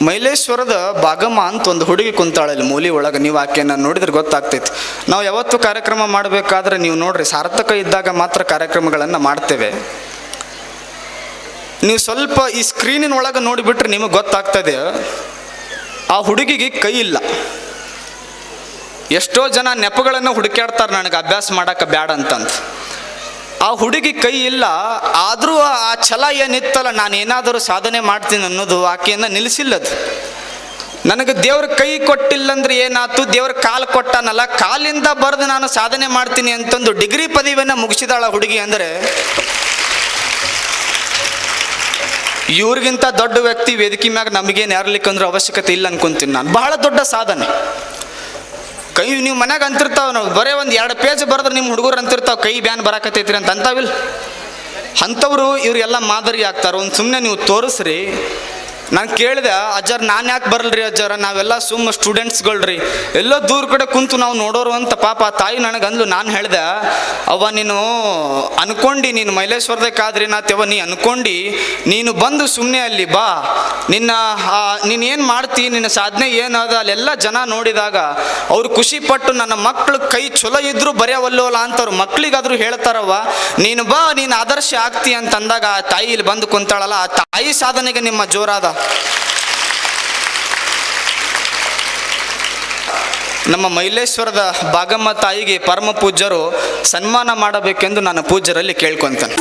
ಮೈಲೇಶ್ವರದ ಭಾಗಮ್ಮ ಅಂತ ಒಂದು ಹುಡುಗಿ ಕುಂತಾಳಲ್ಲಿ ಮೂಲಿ ಒಳಗೆ. ನೀವು ಆಕೆಯನ್ನು ನೋಡಿದ್ರೆ ಗೊತ್ತಾಗ್ತೈತಿ. ನಾವು ಯಾವತ್ತು ಕಾರ್ಯಕ್ರಮ ಮಾಡಬೇಕಾದ್ರೆ ನೀವು ನೋಡ್ರಿ, ಸಾರ್ಥಕ ಇದ್ದಾಗ ಮಾತ್ರ ಕಾರ್ಯಕ್ರಮಗಳನ್ನು ಮಾಡ್ತೇವೆ. ನೀವು ಸ್ವಲ್ಪ ಈ ಸ್ಕ್ರೀನಿನ ಒಳಗೆ ನೋಡಿಬಿಟ್ರೆ ನಿಮಗೆ ಗೊತ್ತಾಗ್ತದೆ, ಆ ಹುಡುಗಿಗೆ ಕೈ ಇಲ್ಲ. ಎಷ್ಟೋ ಜನ ನೆಪಗಳನ್ನು ಹುಡುಕ್ಯಾಡ್ತಾರೆ ನನಗೆ ಅಭ್ಯಾಸ ಮಾಡೋಕೆ ಬ್ಯಾಡ ಅಂತಂತ. ಆ ಹುಡುಗಿ ಕೈ ಇಲ್ಲ, ಆದರೂ ಆ ಛಲ ಏನಿತ್ತಲ್ಲ, ನಾನು ಏನಾದರೂ ಸಾಧನೆ ಮಾಡ್ತೀನಿ ಅನ್ನೋದು ಆಕೆಯನ್ನು ನಿಲ್ಲಿಸಿಲ್ಲದು. ನನಗೆ ದೇವ್ರ ಕೈ ಕೊಟ್ಟಿಲ್ಲ ಅಂದ್ರೆ ಏನಾಯ್ತು, ದೇವ್ರ ಕಾಲು ಕೊಟ್ಟಾನಲ್ಲ, ಕಾಲಿಂದ ಬರೆದು ನಾನು ಸಾಧನೆ ಮಾಡ್ತೀನಿ ಅಂತಂದು ಡಿಗ್ರಿ ಪದವಿಯನ್ನು ಮುಗಿಸಿದಾಳ ಹುಡುಗಿ. ಅಂದರೆ ಇವ್ರಿಗಿಂತ ದೊಡ್ಡ ವ್ಯಕ್ತಿ ವೇದಿಕೆ ಮ್ಯಾಗ ನಮಗೇನು ಯಾರ್ಲಿಕ್ಕಂದ್ರೂ ಅವಶ್ಯಕತೆ ಇಲ್ಲ ಅನ್ಕೊಂತೀನಿ ನಾನು. ಬಹಳ ದೊಡ್ಡ ಸಾಧನೆ. ಕೈ ನೀವು ಮನ್ಯಾಗ ಅಂತಿರ್ತಾವೆ, ನಾವು ಬರೀ ಒಂದು 2 ಪೇಜ್ ಬರೆದ್ರೆ ನಿಮ್ಮ ಹುಡುಗರು ಅಂತಿರ್ತಾವೆ ಕೈ ಬ್ಯಾನ್ ಬರಾಕತ್ತೈತ್ರಿ ಅಂತ. ಅಂತಾವಿಲ್ಲ, ಅಂಥವ್ರು ಇವರೆಲ್ಲ ಮಾದರಿ ಆಗ್ತಾರೆ. ಒಂದು ಸುಮ್ಮನೆ ನೀವು ತೋರಿಸ್ರಿ. ನಾನು ಕೇಳಿದೆ, ಅಜ್ಜಾರ್ ನಾನು ಯಾಕೆ ಬರಲ್ರಿ ಅಜ್ಜಾರ, ನಾವೆಲ್ಲ ಸ್ಟೂಡೆಂಟ್ಸ್ಗಳ್ರಿ, ಎಲ್ಲೋ ದೂರ ಕಡೆ ಕುಂತು ನಾವು ನೋಡೋರು ಅಂತ. ಪಾಪ ತಾಯಿ ನನಗೆ ಅಂದ್ಲು. ನಾನು ಹೇಳಿದೆ, ಅವ್ವ ನೀನು ಅನ್ಕೊಂಡು ನೀನು ಮೈಲೇಶ್ವರದಕ್ಕಾದ್ರಿ ನಾತ್ಯವ, ನೀ ಅನ್ಕೊಂಡು ನೀನು ಬಂದು ಸುಮ್ಮನೆ ಅಲ್ಲಿ ಬಾ, ನೀನೇನು ಮಾಡ್ತಿ, ನಿನ್ನ ಸಾಧನೆ ಏನದ ಅಲ್ಲೆಲ್ಲ ಜನ ನೋಡಿದಾಗ ಅವ್ರು ಖುಷಿ ಪಟ್ಟು ನನ್ನ ಮಕ್ಕಳು ಕೈ ಚಲೋ ಇದ್ರು ಬರೆಯವಲ್ಲೋಲ್ಲ ಅಂತವ್ರು ಮಕ್ಳಿಗಾದ್ರೂ ಹೇಳ್ತಾರವ್ವ, ನೀನು ಬಾ, ನೀನು ಆದರ್ಶ ಆಗ್ತಿ ಅಂತಂದಾಗ ಆ ತಾಯಿ ಇಲ್ಲಿ ಬಂದು ಕುಂತಾಳಲ್ಲ, ಆ ತಾಯಿ ಸಾಧನೆಗೆ ನಿಮ್ಮ ಜೋರಾದ. ನಮ್ಮ ಮೈಲೇಶ್ವರದ ಭಾಗಮ್ಮ ತಾಯಿಗೆ ಪರಮ ಪೂಜ್ಯರು ಸನ್ಮಾನ ಮಾಡಬೇಕೆಂದು ನಾನು ಪೂಜ್ಯರಲ್ಲಿ ಕೇಳ್ಕೊಂತೇನೆ.